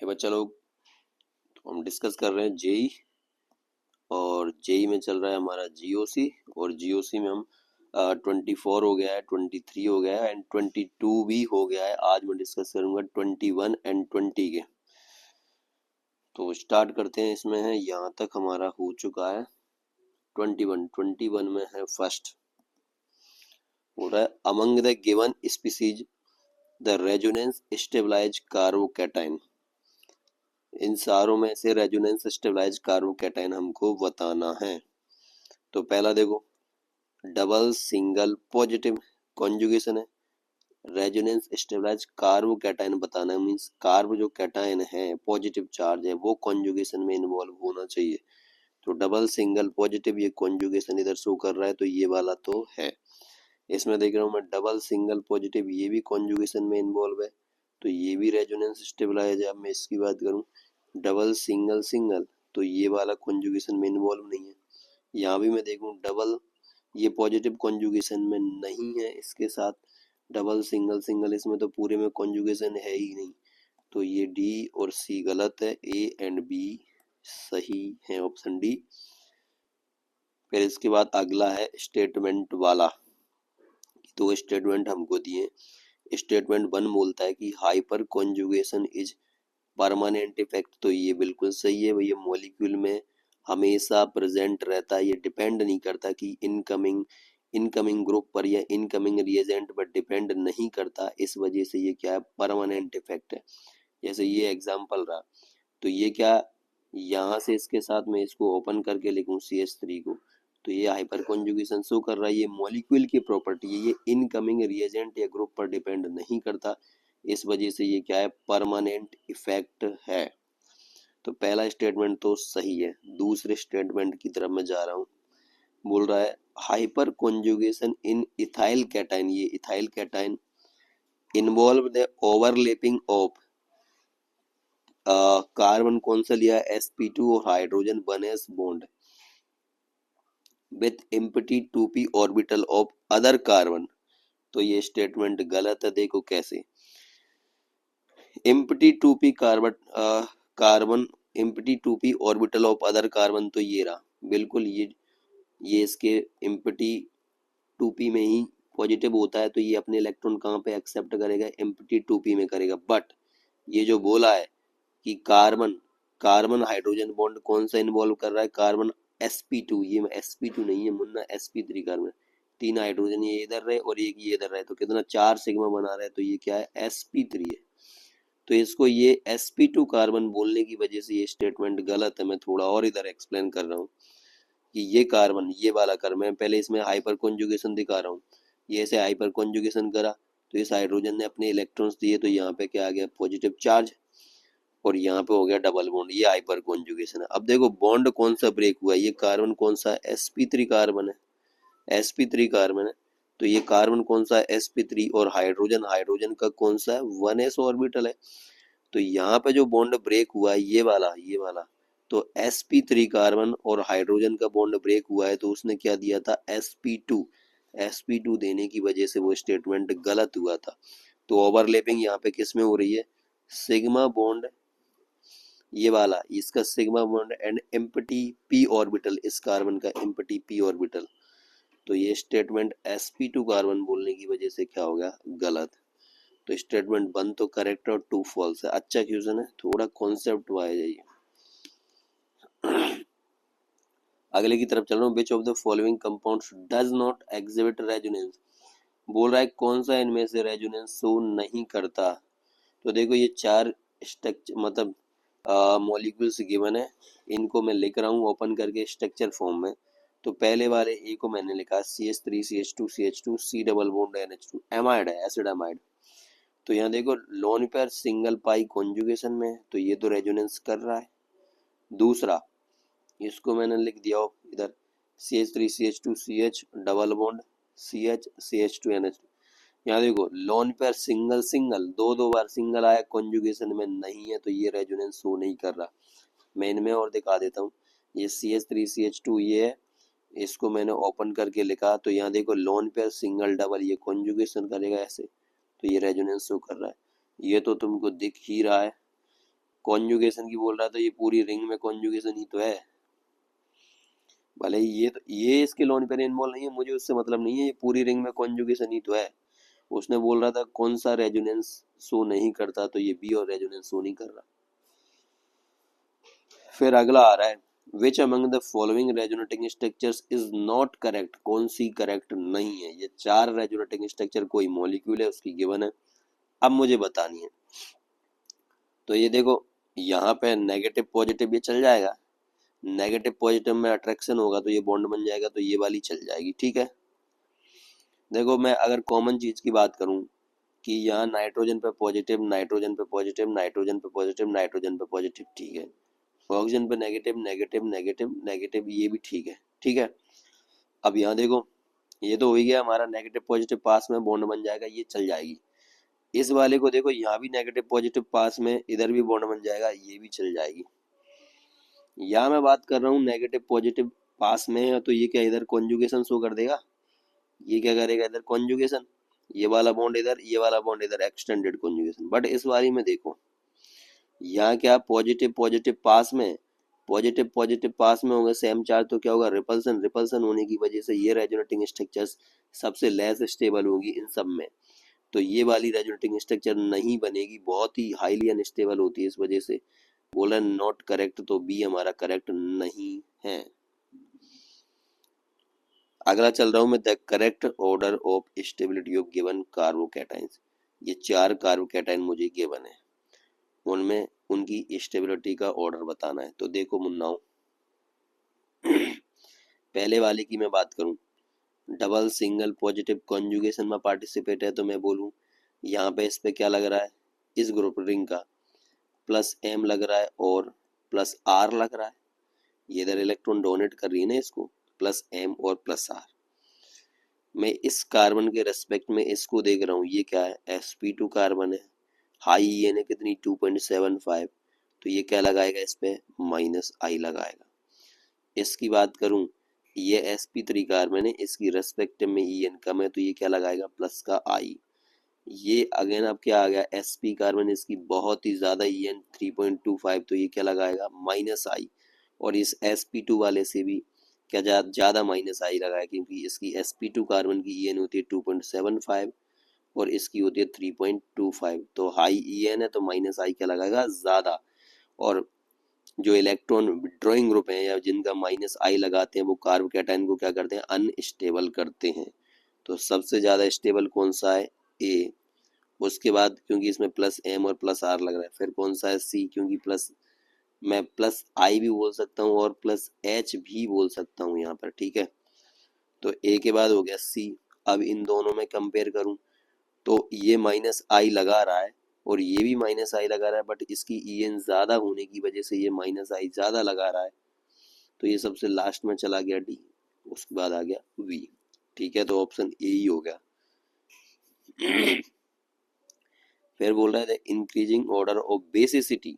हे बच्चा लोग, हम डिस्कस कर रहे हैं जेई और जेई में चल रहा है हमारा जीओसी और जीओसी में हम 24 हो गया है, 23 हो गया है एंड 22 भी हो गया है। आज मैं डिस्कस करूंगा 21 एंड 20 के। तो स्टार्ट करते हैं। इसमें है यहाँ तक हमारा हो चुका है 21 में है फर्स्ट। हो रहा है among the given species the resonance stabilize carbocation. इन सारों में से रेजोनेंस स्टेबलाइज कार्बोकैटायन हमको बताना है। तो पहला देखो, डबल सिंगल पॉजिटिव कॉन्जुगेशन है। रेजोनेंस स्टेबलाइज कार्बोकैटायन बताना है, मींस कार्ब जो कैटायन है पॉजिटिव चार्ज है वो कॉन्जुगेशन में इन्वॉल्व होना चाहिए। तो डबल सिंगल पॉजिटिव ये कॉन्जुगेशन इधर शो कर रहा है, तो ये वाला तो है। इसमें देख रहा हूँ मैं डबल सिंगल पॉजिटिव, ये भी कॉन्जुगेशन में इन्वॉल्व है, तो ये भी रेजोनेंस स्टेबलाइज है। अब मैं इसकी बात करूँ डबल सिंगल सिंगल, तो ये वाला कॉन्जुगेशन में इन्वॉल्व नहीं है। यहाँ भी मैं देखूँ डबल, ये पॉजिटिव कॉन्जुगेशन में नहीं है, इसके साथ डबल सिंगल सिंगल, इसमें तो पूरे में कॉन्जुगेशन है ही नहीं। तो ये डी और सी गलत है, ए एंड बी सही है, ऑप्शन डी। फिर इसके बाद अगला है स्टेटमेंट वाला। तो स्टेटमेंट हमको दिए, स्टेटमेंट 1 बोलता है कि hyper conjugation is permanent effect. तो ये बिल्कुल सही है भैया, मॉलिक्यूल में हमेशा प्रेजेंट रहता है, ये डिपेंड नहीं करता कि इनकमिंग ग्रुप पर या इनकमिंग रिएजेंट पर डिपेंड नहीं करता। इस वजह से ये क्या है, परमानेंट इफेक्ट है। जैसे ये एग्जांपल रहा, तो ये क्या, यहाँ से इसके साथ मैं इसको ओपन करके लिखूं CH3 को, तो ये हाइपर कॉन्जुगेशन शो कर रहा है। ये मॉलिक्यूल की प्रॉपर्टी है, ये इनकमिंग रिएजेंट या ग्रुप पर डिपेंड नहीं करता। इस वजह से ये क्या है, परमानेंट इफेक्ट है। तो पहला स्टेटमेंट तो सही है। दूसरे स्टेटमेंट की तरफ मैं जा रहा हूँ। बोल रहा है हाइपर कॉन्जुगेशन इन इथाइल कैटायन, ये ethyl cation involve the overlapping of carbon, कौन सा लिया है, sp2 और hydrogen 1s bond with empty 2p orbital of other carbon. तो ये स्टेटमेंट गलत है। देखो कैसे, empty 2p carbon empty 2p orbital of other carbon, तो ये रहा बिल्कुल, ये इसके एम्प्टी 2p में ही पॉजिटिव होता है, तो ये अपने इलेक्ट्रॉन कहाँ पे एक्सेप्ट करेगा, एम्प्टी 2p में करेगा। बट ये जो बोला है कि कार्बन कार्बन हाइड्रोजन बॉन्ड कौन सा इन्वॉल्व कर रहा है, कार्बन sp2, ये sp2 नहीं है मुन्ना, sp3 कार्बन, 3 हाइड्रोजन ये इधर रहे और एक ये इधर रहे, तो कितना 4 सिग्मा बना रहा है, तो ये क्या है, sp3 है। तो इसको ये sp2 कार्बन बोलने की वजह से ये स्टेटमेंट गलत है। मैं थोड़ा और इधर एक्सप्लेन कर रहा हूँ कि ये कार्बन, ये वाला कार्बन, मैं पहले इसमें हाइपर कॉन्जुगेशन दिखा रहा हूँ। ये ऐसे हाइपर कॉन्जुगेशन करा तो इस हाइड्रोजन ने अपने इलेक्ट्रॉन्स दिए, तो यहाँ पे क्या आ गया, पॉजिटिव चार्ज, और यहाँ पे हो गया डबल बॉन्ड, ये हाइपर कॉन्जुगेशन है। अब देखो बॉन्ड कौन सा ब्रेक हुआ, ये कार्बन कौन सा, sp3 कार्बन है, sp3 कार्बन है। तो ये कार्बन कौन सा है, sp3, और हाइड्रोजन, हाइड्रोजन का कौन सा है, 1s ऑर्बिटल है। तो यहाँ पे जो बॉन्ड ब्रेक हुआ है ये वाला, तो sp3 कार्बन और हाइड्रोजन का बॉन्ड ब्रेक हुआ है, तो उसने क्या दिया था, sp2 देने की वजह से वो स्टेटमेंट गलत हुआ था। तो ओवरलैपिंग यहाँ पे किस में हो रही है, सिग्मा बॉन्ड, ये वाला इसका sigma bond and empty p orbital, इस कार्बन का एम्प्टी p ऑर्बिटल। तो ये स्टेटमेंट sp2 कार्बन बोलने की वजह से क्या हो गया, गलत। तो स्टेटमेंट 1 तो करेक्ट और 2 फॉल्स है। अच्छा क्वेश्चन है, थोड़ा कॉन्सेप्ट वाइज है ये। अगले की तरफ चल रहा हूँ। Which of the following compounds does not exhibit resonance, बोल रहा है कौन सा इनमें से रेजोनेंस शो नहीं करता। तो देखो ये 4 स्ट्रक्चर मतलब मॉलिक्यूल्स गिवन है, इनको मैं लिख रहा हूँ ओपन करके स्ट्रक्चर फॉर्म में। तो पहले वाले ए को मैंने लिखा CH3 CH2 CH2 C double bond NH2, amide है, एसिड एमाइड। तो यहाँ देखो लोन पेयर सिंगल पाई कॉन्जुगेशन में, तो ये तो रेजोनेंस कर रहा है। दूसरा इसको मैंने लिख दिया इधर CH3 CH2 CH double bond CH CH2 NH2। यहाँ देखो लोन पेयर सिंगल सिंगल, दो बार सिंगल आया, कॉन्जुगेशन में नहीं है, तो ये रेजोनेंस शो नहीं कर रहा। मैं इनमें और दिखा देता हूँ, ये CH3 CH2 ये है, इसको मैंने ओपन करके लिखा, तो यहाँ देखो लोन पेयर सिंगल डबल, ये कॉन्जुगेशन करेगा ऐसे, तो ये रेजोनेंस शो कर रहा है। ये तो तुमको दिख ही रहा है, कॉन्जुगेशन की बोल रहा है तो ये पूरी रिंग में कॉन्जुगेशन ही तो है। भले ही ये इसके लोन पेयर इन्वॉल्व नहीं है, मुझे उससे मतलब नहीं है, ये पूरी रिंग में कॉन्जुगेशन ही तो है। उसने बोल रहा था कौन सा रेजोनेंस शो नहीं करता, तो ये बी और रेजोनेंस शो नहीं कर रहा। फिर अगला आ रहा है which among the following resonating structures is not correct, कौन सी करेक्ट नहीं है। ये 4 रेजोनेटिंग स्ट्रक्चर कोई मॉलिक्यूल है उसकी गिवन है, अब मुझे बतानी है। तो ये देखो यहाँ पे नेगेटिव पॉजिटिव ये चल जाएगा, नेगेटिव पॉजिटिव में अट्रैक्शन होगा तो ये बॉन्ड बन जाएगा, तो ये वाली चल जाएगी। ठीक है, देखो मैं अगर कॉमन चीज की बात करूं कि यहाँ नाइट्रोजन पे पॉजिटिव, नाइट्रोजन पे पॉजिटिव, नाइट्रोजन पे पॉजिटिव, नाइट्रोजन पे पॉजिटिव, ठीक है। ऑक्सीजन पे नेगेटिव नेगेटिव नेगेटिव नेगेटिव, ये भी ठीक है। ठीक है, अब यहाँ देखो ये तो हो ही गया हमारा, नेगेटिव पॉजिटिव पास में बॉन्ड बन जाएगा, ये चल जाएगी। इस वाले को देखो यहाँ भी नेगेटिव पॉजिटिव पास में, इधर भी बॉन्ड बन जाएगा, ये भी चल जाएगी। यहाँ मैं बात कर रहा हूँ नेगेटिव पॉजिटिव पास में है, तो ये क्या इधर कॉन्जुगेशन शो कर देगा, ये क्या करेगा इधर कॉन्जुगेशन, ये वाला बॉन्ड इधर, ये वाला बॉन्ड इधर, एक्सटेंडेड कॉन्जुगेशन। बट इस वाली में देखो यहाँ क्या पॉजिटिव पॉजिटिव पास में, पॉजिटिव पॉजिटिव पास में होगा सेम चार्ज, तो क्या होगा रिपल्सन, रिपल्सन होने की वजह से ये रेजोनेटिंग स्ट्रक्चर्स सबसे लेस स्टेबल होगी इन सब में, तो ये वाली रेजोनेटिंग स्ट्रक्चर नहीं बनेगी, बहुत ही हाईली अनस्टेबल होती है, इस वजह से बोला नॉट करेक्ट, तो बी हमारा करेक्ट नहीं है। अगला चल रहा हूं मैं, the correct order of stability of given carbocations. ये 4 कार्बोकैटाइन मुझे गिवन है, उनमें उनकी स्टेबिलिटी का ऑर्डर बताना है। तो देखो मुन्नाओ पहले वाले की मैं बात करूं, डबल सिंगल पॉजिटिव कॉन्जुगेशन में पार्टिसिपेट है, तो मैं बोलूं यहाँ पे इस पे क्या लग रहा है, इस ग्रुप रिंग का प्लस एम लग रहा है और प्लस आर लग रहा है, ये इधर इलेक्ट्रॉन डोनेट कर रही है ना इसको, प्लस एम और प्लस आर। मैं इस कार्बन के रेस्पेक्ट में इसको देख रहा हूँ, ये क्या है sp2 कार्बन है, हाई ईएन है कितनी 2.75, तो ये क्या लगाएगा इस पे माइनस आई लगाएगा। इसकी बात करूं ये sp3 कार्बन है, इसकी रेस्पेक्ट में ईएन कम है, तो ये क्या लगाएगा प्लस का आई। ये अगेन अब क्या आ गया sp कार्बन, इसकी बहुत ही ज्यादा ईएन 3.25, तो ये क्या लगाएगा माइनस आई। और इस sp2 वाले से भी क्या ज्यादा माइनस आई लगाया, क्योंकि इसकी sp2 कार्बन की ईएन होती है 2.75 और इसकी होती है 3.25, तो हाई ईएन है तो माइनस आई क्या लगाएगा ज्यादा। और जो इलेक्ट्रॉन विड्रॉइंग ग्रुप है या जिनका माइनस आई लगाते हैं वो कार्बोकैटायन को क्या करते हैं अनस्टेबल करते हैं। तो सबसे ज्यादा स्टेबल कौन सा है ए, उसके बाद क्योंकि इसमें प्लस एम और प्लस आर लग रहा है, फिर कौन सा है सी, क्योंकि प्लस मैं प्लस आई भी बोल सकता हूँ और प्लस एच भी बोल सकता हूँ यहाँ पर। ठीक है, तो ए के बाद हो गया सी। अब इन दोनों में कंपेयर करूं तो ये माइनस आई लगा रहा है और ये भी माइनस आई लगा रहा है, बट इसकी ईएन ज्यादा होने की वजह से ये माइनस आई ज्यादा लगा रहा है, तो ये सबसे लास्ट में चला गया डी, उसके बाद आ गया वी। ठीक है, तो ऑप्शन ए ही हो गया। फिर बोल रहा है increasing order of basicity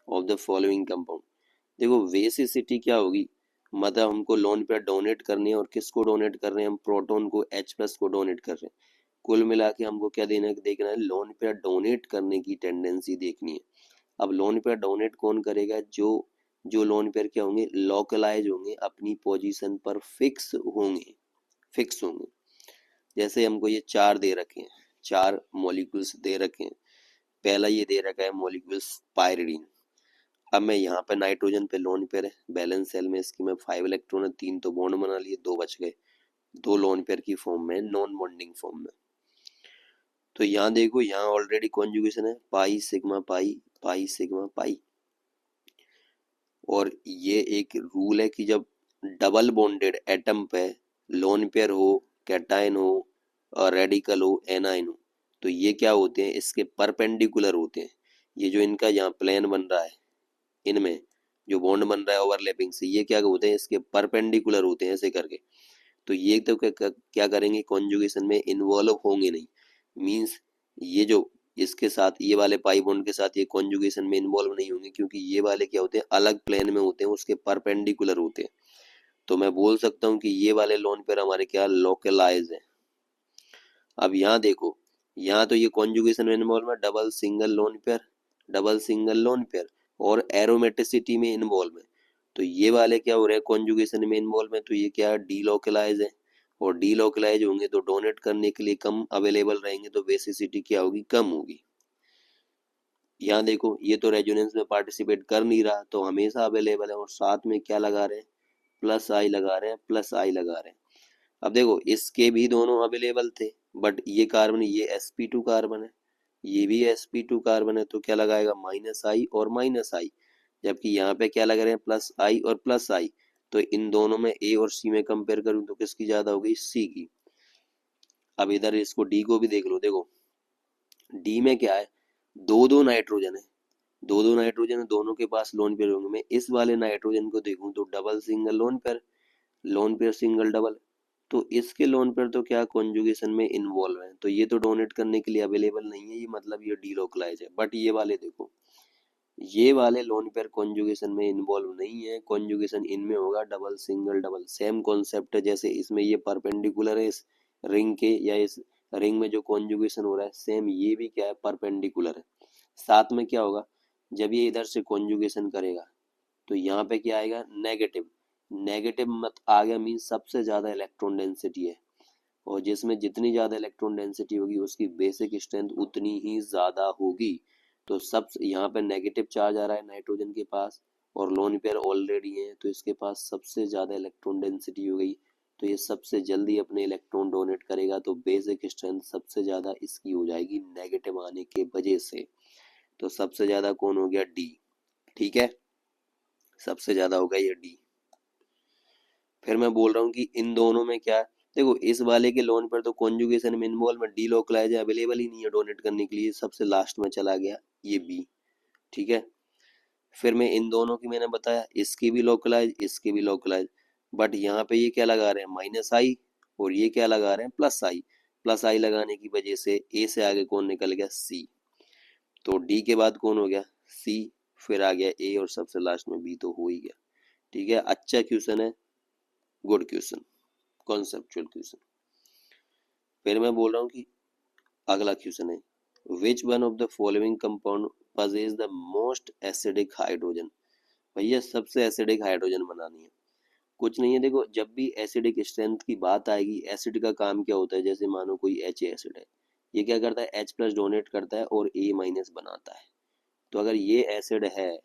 of the following compound. देखो बेसिसिटी क्या होगी, मतलब हमको लोन पेयर डोनेट करनी है, और किसको डोनेट कर रहे हैं हम, प्रोटॉन को, H प्लस को डोनेट कर रहे हैं। कुल मिला के हमको क्या देखना है, लोन पेयर डोनेट करने की टेंडेंसी देखनी है। अब लोन पेयर डोनेट कौन करेगा, जो जो लोन पेयर क्या होंगे लोकलाइज होंगे, अपनी पोजीशन पर फिक्स होंगे। जैसे हमको ये 4 दे रखे हैं, 4 मॉलिक्यूल्स दे रखे हैं। पहला ये दे रखा है मॉलिक्यूल्स पायरिडीन। अब मैं यहाँ पे नाइट्रोजन पे लोन पेयर है, बैलेंस सेल में इसकी में 5 इलेक्ट्रॉन है, 3 तो बॉन्ड बना लिए, 2 बच गए, 2 लोन पेयर की फॉर्म में, नॉन बॉन्डिंग फॉर्म में। तो यहाँ देखो यहाँ ऑलरेडी कॉन्जुगेशन है, pi sigma pi, pi sigma pi. और ये एक रूल है कि जब डबल बॉन्डेड एटम पे लोन पेयर हो, कैटायन हो और रेडिकल हो, एनायन हो, तो ये क्या होते हैं इसके परपेंडिकुलर होते हैं। ये जो इनका यहाँ प्लेन बन रहा है, इनमें जो बॉन्ड बन रहा है ओवरलैपिंग से, ये क्या होते हैं इसके परपेंडिकुलर होते हैं ऐसे करके। तो ये तो क्या करेंगे कॉन्जुगेशन में इन्वॉल्व होंगे नहीं, मींस ये जो इसके साथ ये वाले पाई बॉन्ड के साथ ये कॉन्जुगेशन में इन्वॉल्व नहीं होंगे, क्योंकि ये वाले क्या होते हैं अलग प्लेन में होते हैं, उसके परपेंडिकुलर होते हैं। तो मैं बोल सकता हूँ कि ये वाले लोन पेयर हमारे क्या लोकलाइज है। अब यहाँ देखो, यहाँ तो ये कॉन्जुगेशन में इन्वॉल्व है, double single lone pair, double single lone pair, और एरोमेटिसिटी में इन्वॉल्व है। तो ये वाले क्या हो रहे हैं, कॉन्जुगेशन में इन्वॉल्व है, तो ये क्या डीलोकलाइज है। और डीलोकलाइज होंगे तो डोनेट करने के लिए कम अवेलेबल रहेंगे, तो बेसिसिटी क्या होगी, कम होगी। यहाँ देखो ये तो रेजोनेंस में पार्टिसिपेट कर नहीं रहा, तो हमेशा अवेलेबल है, और साथ में क्या लगा रहे हैं, प्लस आई लगा रहे हैं, प्लस आई लगा रहे हैं। अब देखो इसके भी दोनों अवेलेबल थे, बट ये कार्बन, ये sp2 कार्बन है, ये भी sp2 कार्बन है, तो क्या लगाएगा, माइनस आई और माइनस आई। जबकि यहाँ पे क्या लग रहे हैं, प्लस आई और प्लस आई। तो इन दोनों में ए और सी में कंपेयर करूं तो किसकी ज्यादा हो गई, सी की। अब इधर इसको डी को भी देख लो, देखो डी में क्या है, दो दो नाइट्रोजन है, दो दो नाइट्रोजन है, दोनों के पास लोन पेयर होंगे। मैं इस वाले नाइट्रोजन को देखूं तो double single lone pair, lone pair single double. तो इसके लोन पेयर तो क्या कॉन्जुगेशन में इन्वॉल्व है, तो ये तो डोनेट करने के लिए अवेलेबल नहीं है, ये मतलब ये डीलोकलाइज है। बट ये वाले देखो, ये वाले लोन पेयर कॉन्जुगेशन में इन्वॉल्व नहीं है, कॉन्जुगेशन इनमें होगा double single double. Same concept है, जैसे इसमें ये परपेंडिकुलर है इस रिंग के, या इस रिंग में जो कॉन्जुगेशन हो रहा है, सेम ये भी क्या है, परपेंडिकुलर है। साथ में क्या होगा, जब ये इधर से कॉन्जुगेशन करेगा तो यहाँ पे क्या आएगा, नेगेटिव। नेगेटिव मत आ गया मीन सबसे ज्यादा इलेक्ट्रॉन डेंसिटी है, और जिसमें जितनी ज्यादा इलेक्ट्रॉन डेंसिटी होगी उसकी बेसिक स्ट्रेंथ उतनी ही ज्यादा होगी। तो सब यहाँ पे नेगेटिव चार्ज आ रहा है नाइट्रोजन के पास, और लोन पेयर ऑलरेडी है, तो इसके पास सबसे ज्यादा इलेक्ट्रॉन डेंसिटी हो गई, तो ये सबसे जल्दी अपने इलेक्ट्रॉन डोनेट करेगा, तो बेसिक स्ट्रेंथ सबसे ज्यादा इसकी हो जाएगी नेगेटिव आने के वजह से। तो सबसे ज्यादा कौन हो गया, डी। ठीक है, सबसे ज्यादा होगा ये डी। फिर मैं बोल रहा हूँ कि इन दोनों में क्या, देखो इस वाले के लोन पर तो कॉन्जुगेशन में इन्वॉल्व डी लोकलाइज अवेलेबल ही नहीं है डोनेट करने के लिए, सबसे लास्ट में चला गया ये बी। ठीक है, फिर मैं इन दोनों की मैंने बताया, इसकी भी लोकलाइज, इसकी भी लोकलाइज। बट यहाँ पे ये क्या लगा रहे हैं, माइनस आई, और ये क्या लगा रहे हैं, प्लस आई। प्लस आई लगाने की वजह से ए से आगे कौन निकल गया, सी। तो डी के बाद कौन हो गया, सी, फिर आ गया ए, और सबसे लास्ट में बी तो हो ही गया। ठीक है, अच्छा क्वेश्चन है, गुड क्वेश्चन, कॉन्सेप्चुअल क्वेश्चन। फिर मैं बोल रहा हूँ कि अगला क्वेश्चन है, which one of the following compound possess the most acidic hydrogen. भैया सबसे एसिडिक हाइड्रोजन बनानी है, कुछ नहीं है। देखो जब भी एसिडिक स्ट्रेंथ की बात आएगी, एसिड का काम क्या होता है, जैसे मानो कोई एच एसिड है, ये क्या करता है, एच प्लस डोनेट करता है और ए माइनस बनाता है। तो अगर ये एसिड है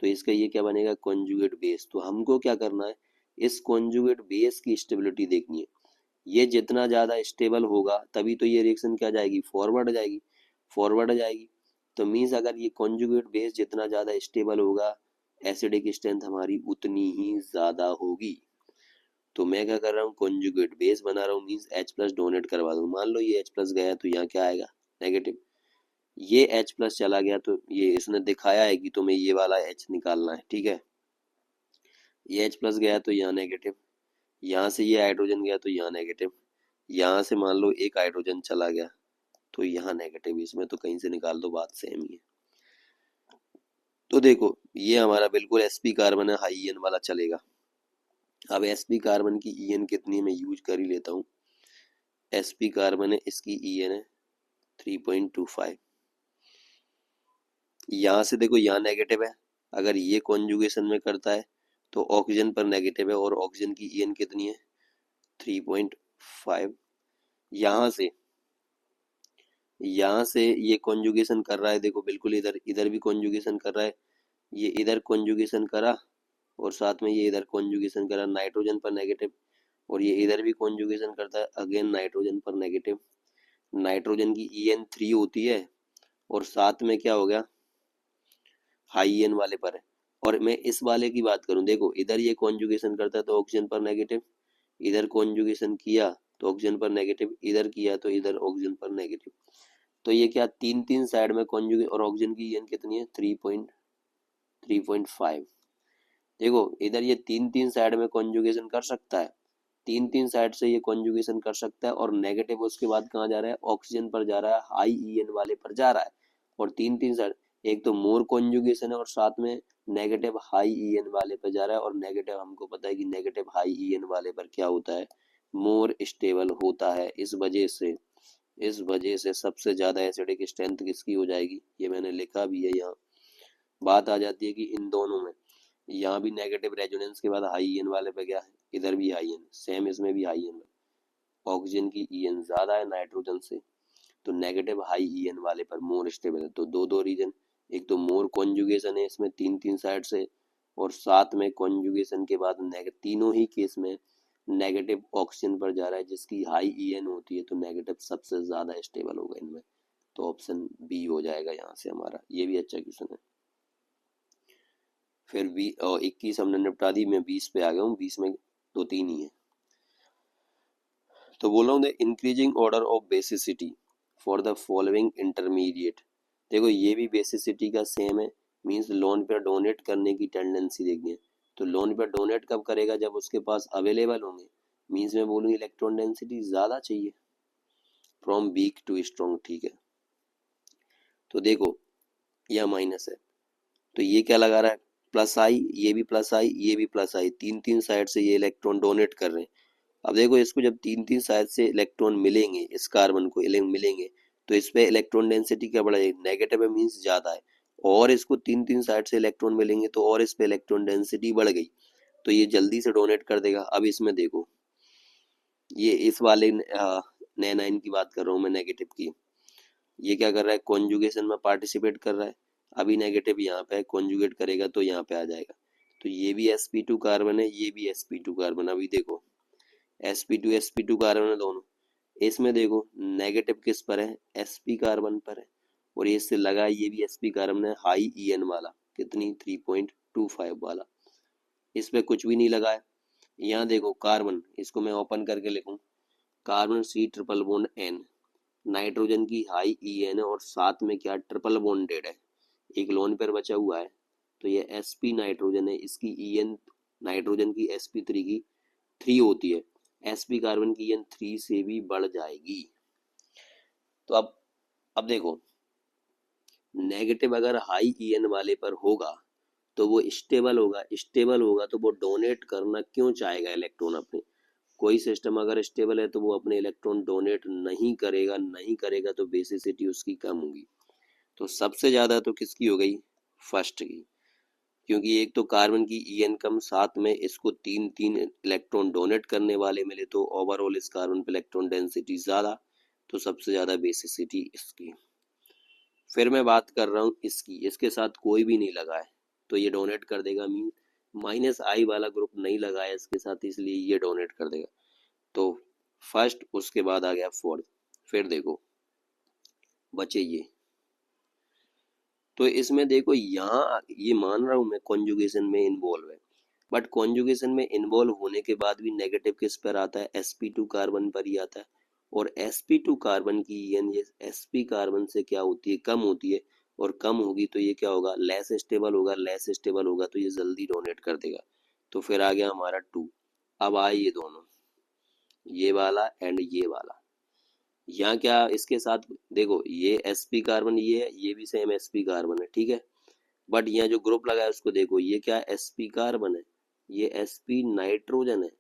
तो इसका ये क्या बनेगा, कॉन्जुगेट बेस। तो हमको क्या करना है, इस कॉन्जुगेट बेस की स्टेबिलिटी देखनी है। ये जितना ज्यादा स्टेबल होगा तभी तो ये रिएक्शन क्या जाएगी, फॉरवर्ड जाएगी, फॉरवर्ड जाएगी। तो मीन्स अगर ये कॉन्जुगेट बेस जितना ज्यादा स्टेबल होगा, एसिडिक स्ट्रेंथ हमारी उतनी ही ज्यादा होगी। तो मैं क्या कर रहा हूँ, कॉन्जुगेट बेस बना रहा हूँ, मीन्स एच प्लस डोनेट करवा दूँ। मान लो ये एच प्लस गया तो यहाँ क्या आएगा, नेगेटिव। ये एच प्लस चला गया तो ये इसने दिखाया है कि तुम्हें ये वाला एच निकालना है। ठीक है, ये एच प्लस गया तो यहाँ नेगेटिव, यहाँ से ये हाइड्रोजन गया तो यहाँ नेगेटिव, यहाँ से मान लो एक हाइड्रोजन चला गया तो यहाँ नेगेटिव, इसमें तो कहीं से निकाल दो बात सेम ही है। तो देखो ये हमारा बिल्कुल sp कार्बन है, हाई ईएन वाला चलेगा। अब sp कार्बन की ईएन कितनी मैं यूज कर ही लेता हूँ। sp कार्बन है, इसकी ईएन है 3.25। यहाँ से देखो यहाँ नेगेटिव है, अगर ये कॉन्जुगेशन में करता है तो ऑक्सीजन पर नेगेटिव है, और ऑक्सीजन की ईएन कितनी है, 3.5। यहाँ से ये कॉन्जुगेशन कर रहा है, देखो बिल्कुल इधर इधर भी कॉन्जुगेशन कर रहा है, ये इधर कॉन्जुगेशन करा, और साथ में ये इधर कॉन्जुगेशन करा नाइट्रोजन पर नेगेटिव, और ये इधर भी कॉन्जुगेशन करता है अगेन नाइट्रोजन पर नेगेटिव। नाइट्रोजन की ईएन 3 होती है, और साथ में क्या हो गया, हाई ईएन वाले पर है। और मैं इस वाले की बात करूं, देखो इधर ये कॉन्जुगेशन करता है तो ऑक्सीजन पर नेगेटिव, इधर कॉन्जुगेशन किया तो ऑक्सीजन पर नेगेटिव, इधर किया तो इधर ऑक्सीजन पर नेगेटिव। तो ये क्या तीन तीन साइड में कॉन्जुगेट, और ऑक्सीजन की ईएन कितनी है, 3.5। देखो इधर ये तीन तीन साइड में कॉन्जुगेशन कर सकता है, तीन तीन साइड से ये कॉन्जुगेशन कर सकता है, और नेगेटिव उसके बाद कहाँ जा रहा है, ऑक्सीजन पर जा रहा है, हाई ईएन वाले पर जा रहा है। और तीन तीन साइड, एक तो मोर कॉन्जुगेशन है, और साथ में नेगेटिव हाई ईएन वाले पर जा रहा है। और नेगेटिव हमको पता है कि नेगेटिव हाई ईएन वाले पर क्या होता है, मोर स्टेबल होता है। इस वजह से सबसे ज्यादा एसिडिक स्ट्रेंथ किसकी हो जाएगी, ये मैंने लिखा भी है यहाँ, बात आ जाती है कि इन दोनों में, यहाँ भी नेगेटिव रेजोनेंस के बाद हाई ईएन वाले पे गया है, इधर भी हाई ईएन, सेम इसमें भी हाई ईएन। ऑक्सीजन की ईएन ज्यादा है नाइट्रोजन से, तो नेगेटिव हाई ईएन वाले पर मोर स्टेबल है। तो दो दो रीजन, एक तो मोर कॉन्जुगेशन है इसमें तीन तीन साइड से, और साथ में कॉन्जुगेशन के बाद तीनों ही केस में नेगेटिव ऑक्सीजन पर जा रहा है जिसकी हाई ईएन होती है, तो नेगेटिव सबसे ज्यादा स्टेबल होगा इनमें। तो ऑप्शन बी हो जाएगा यहाँ से हमारा, ये भी अच्छा क्वेश्चन है। फिर 21 हमने निपटा दी, मैं 20 पे आ गया हूँ, 20 में दो तीन ही है। तो बोल रहा हूँ the increasing order of basicity for the following intermediate. देखो ये भी बेसिसिटी का सेम है, मींस लोन पे डोनेट करने की टेंडेंसी देखनी है। तो लोन पे डोनेट कब करेगा, जब उसके पास अवेलेबल होंगे, मींस मैं बोलूँ इलेक्ट्रॉन डेंसिटी ज़्यादा चाहिए, फ्रॉम वीक टू स्ट्रॉन्ग, ठीक है। तो देखो यह माइनस है, तो ये क्या लगा रहा है, प्लस आई, ये भी प्लस आई, ये भी प्लस आई, तीन तीन साइड से ये इलेक्ट्रॉन डोनेट कर रहे हैं। अब देखो इसको जब तीन तीन साइड से इलेक्ट्रॉन मिलेंगे, इस कार्बन को मिलेंगे, तो इस पे इलेक्ट्रॉन डेंसिटी क्या बढ़ेगी, नेगेटिव है मीन्स ज्यादा है, और इसको तीन तीन साइड से इलेक्ट्रॉन मिलेंगे तो और इस पे इलेक्ट्रॉन डेंसिटी बढ़ गई, तो ये जल्दी से डोनेट कर देगा। अब इसमें देखो ये इस वाले नए नाइन की बात कर रहा हूँ मैं, नेगेटिव की, ये क्या कर रहा है, कॉन्जुगेशन में पार्टिसिपेट कर रहा है। अभी नेगेटिव यहाँ पे है, कॉन्जुगेट करेगा तो यहाँ पे आ जाएगा। तो ये भी sp2 कार्बन है, ये भी sp2 कार्बन। अभी देखो sp2 कार्बन है दोनों, इसमें देखो नेगेटिव किस पर है, sp कार्बन पर है, और ये इससे लगा ये भी sp कार्बन है, हाई ईएन वाला, कितनी 3.25 वाला, इस पे कुछ भी नहीं लगा है। यहाँ देखो कार्बन, इसको मैं ओपन करके लिखूं, carbon C triple bond N, nitrogen की हाई ईएन है और साथ में क्या ट्रिपल बॉन्डेड है, एक लोन पेयर बचा हुआ है, तो ये sp नाइट्रोजन है, इसकी ईएन नाइट्रोजन की sp3 की 3 होती है, sp कार्बन की ईएन 3 से भी बढ़ जाएगी। तो अब देखो नेगेटिव अगर हाई ईएन वाले पर होगा तो वो स्टेबल होगा, स्टेबल होगा तो वो डोनेट करना क्यों चाहेगा इलेक्ट्रॉन अपने, कोई सिस्टम अगर स्टेबल है तो वो अपने इलेक्ट्रॉन डोनेट नहीं करेगा, नहीं करेगा तो बेसिसिटी उसकी कम होगी। तो सबसे ज्यादा तो किसकी हो गई, फर्स्ट की, क्योंकि एक तो कार्बन की ईएन कम, साथ में इसको तीन तीन इलेक्ट्रॉन डोनेट करने वाले मिले, तो ओवरऑल इस कार्बन पे इलेक्ट्रॉन डेंसिटी ज्यादा, तो सबसे ज्यादा बेसिसिटी इसकी। फिर मैं बात कर रहा हूँ इसकी, इसके साथ कोई भी नहीं लगा है तो ये डोनेट कर देगा, मीन माइनस आई वाला ग्रुप नहीं लगा है इसके साथ, इसलिए ये डोनेट कर देगा। तो फर्स्ट, उसके बाद आ गया फोर्थ, फिर देखो बचे ये। तो इसमें देखो यहाँ ये मान रहा हूं मैं कॉन्जुगेशन में इन्वॉल्व है, बट कॉन्जुगेशन में इन्वॉल्व होने के बाद भी नेगेटिव किस पर आता है, sp2 कार्बन पर ही आता है, और sp2 कार्बन की ईएन ये sp कार्बन से क्या होती है, कम होती है, और कम होगी तो ये क्या होगा, लेस स्टेबल होगा, लेस स्टेबल होगा तो ये जल्दी डोनेट कर देगा। तो फिर आ गया हमारा 2। अब आए ये दोनों, ये वाला एंड ये वाला, यहाँ क्या इसके साथ, देखो ये sp कार्बन ये है, ये भी सेम sp कार्बन है, ठीक है, बट यहाँ जो ग्रुप लगा है उसको देखो, ये क्या है, sp कार्बन है, ये sp नाइट्रोजन है।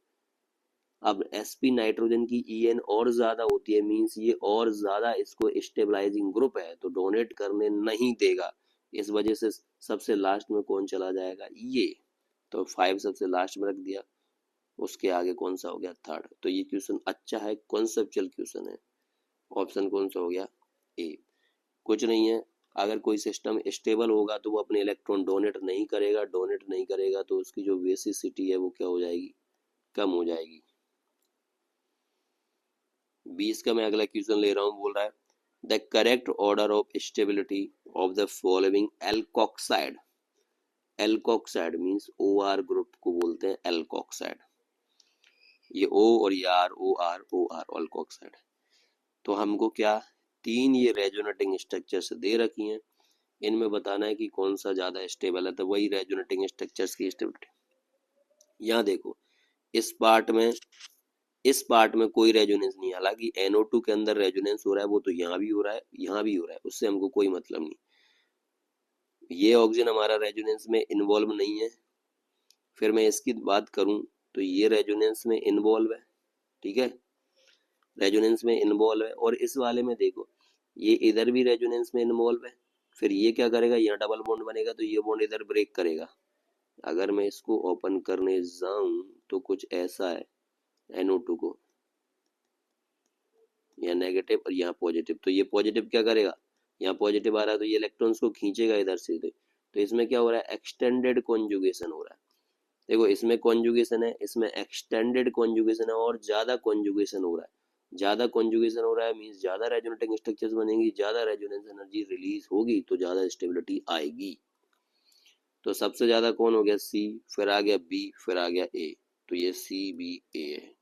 अब sp नाइट्रोजन की ईएन और ज्यादा होती है, मींस ये और ज्यादा इसको स्टेबलाइजिंग ग्रुप है, तो डोनेट करने नहीं देगा, इस वजह से सबसे लास्ट में कौन चला जाएगा, ये। तो 5 सबसे लास्ट में रख दिया, उसके आगे कौन सा हो गया, थर्ड। तो ये क्वेश्चन अच्छा है, कॉन्सेप्चुअल क्वेश्चन है। ऑप्शन कौन सा हो गया, ए। कुछ नहीं है, अगर कोई सिस्टम स्टेबल होगा तो वो अपने इलेक्ट्रॉन डोनेट नहीं करेगा, डोनेट नहीं करेगा तो उसकी जो बेसिसिटी है वो क्या हो जाएगी, कम हो जाएगी। 20 का मैं अगला क्वेश्चन ले रहा हूँ, बोल रहा है the correct order of stability of the following alkoxide. Alkoxide means O R group को बोलते हैं एल्कोक्साइड, ये ओ और ये R, O R O R, alkoxide. तो हमको क्या, तीन ये रेजोनेटिंग स्ट्रक्चर्स दे रखी हैं, इनमें बताना है कि कौन सा ज्यादा स्टेबल है, तो वही रेजोनेटिंग स्ट्रक्चर्स की स्टेबिलिटी। यहाँ देखो इस पार्ट में कोई रेजोनेंस नहीं, हालांकि NO2 के अंदर रेजोनेंस हो रहा है, वो तो यहाँ भी हो रहा है, यहाँ भी हो रहा है, उससे हमको कोई मतलब नहीं। ये ऑक्सीजन हमारा रेजोनेंस में इन्वॉल्व नहीं है। फिर मैं इसकी बात करूं तो ये रेजोनेंस में इन्वॉल्व है, ठीक है, रेजोनेंस में इन्वॉल्व है, और इस वाले में देखो ये इधर भी रेजोनेंस में इन्वॉल्व है, फिर ये क्या करेगा, यहाँ डबल बॉन्ड बनेगा तो ये बॉन्ड इधर ब्रेक करेगा। अगर मैं इसको ओपन करने जाऊं तो कुछ ऐसा है, NO2 को, यहाँ नेगेटिव और यहाँ पॉजिटिव, तो ये पॉजिटिव क्या करेगा, यहाँ पॉजिटिव आ रहा है तो ये इलेक्ट्रॉन्स को खींचेगा इधर से। तो इसमें क्या हो रहा है, एक्सटेंडेड कॉन्जुगेशन हो रहा है। देखो इसमें कॉन्जुगेशन है, इसमें एक्सटेंडेड कॉन्जुगेशन है और ज्यादा कॉन्जुगेशन हो रहा है। ज्यादा कॉन्जुगेशन हो रहा है मींस ज्यादा रेजोनेटिंग स्ट्रक्चर्स बनेंगी, ज्यादा रेजोनेंस एनर्जी रिलीज होगी तो ज्यादा स्टेबिलिटी आएगी। तो सबसे ज्यादा कौन हो गया, सी, फिर आ गया बी, फिर आ गया ए, तो ये CBA है।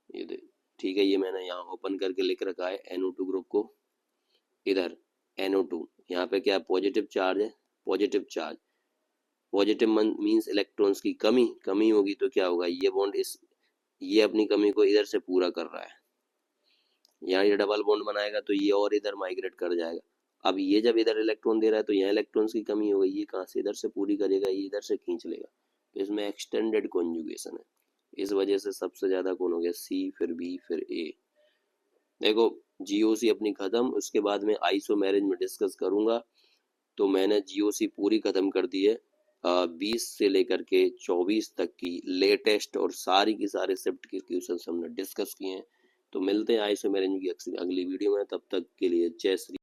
ये देख, ठीक है, ये मैंने यहाँ ओपन करके लिख रखा है NO2 ग्रुप को। इधर NO2 यहाँ पे क्या पॉजिटिव चार्ज है, positive charge, positive means electrons की कमी, कमी होगी तो क्या होगा, ये बॉन्ड इस, ये अपनी कमी को इधर से पूरा कर रहा है, यहाँ ये डबल बॉन्ड बनाएगा तो ये और इधर माइग्रेट कर जाएगा। अब ये जब इधर इलेक्ट्रॉन दे रहा है तो यहाँ इलेक्ट्रॉन्स की कमी हो गई, ये कहाँ से इधर से पूरी करेगा, ये इधर से खींच लेगा, तो इसमें एक्सटेंडेड कॉन्जुगेशन है। इस वजह से सबसे ज्यादा कौन हो गया, C, फिर B, फिर A। देखो GOC अपनी खत्म, उसके बाद में आइसोमेरेज में डिस्कस करूंगा। तो मैंने GOC पूरी खत्म कर दी है, 20 से लेकर के 24 तक की लेटेस्ट और सारी की सारे शिफ्ट के क्वेश्चन हमने डिस्कस किए हैं। तो मिलते हैं आइसोमेरेज की अगली वीडियो में, तब तक के लिए जय श्री।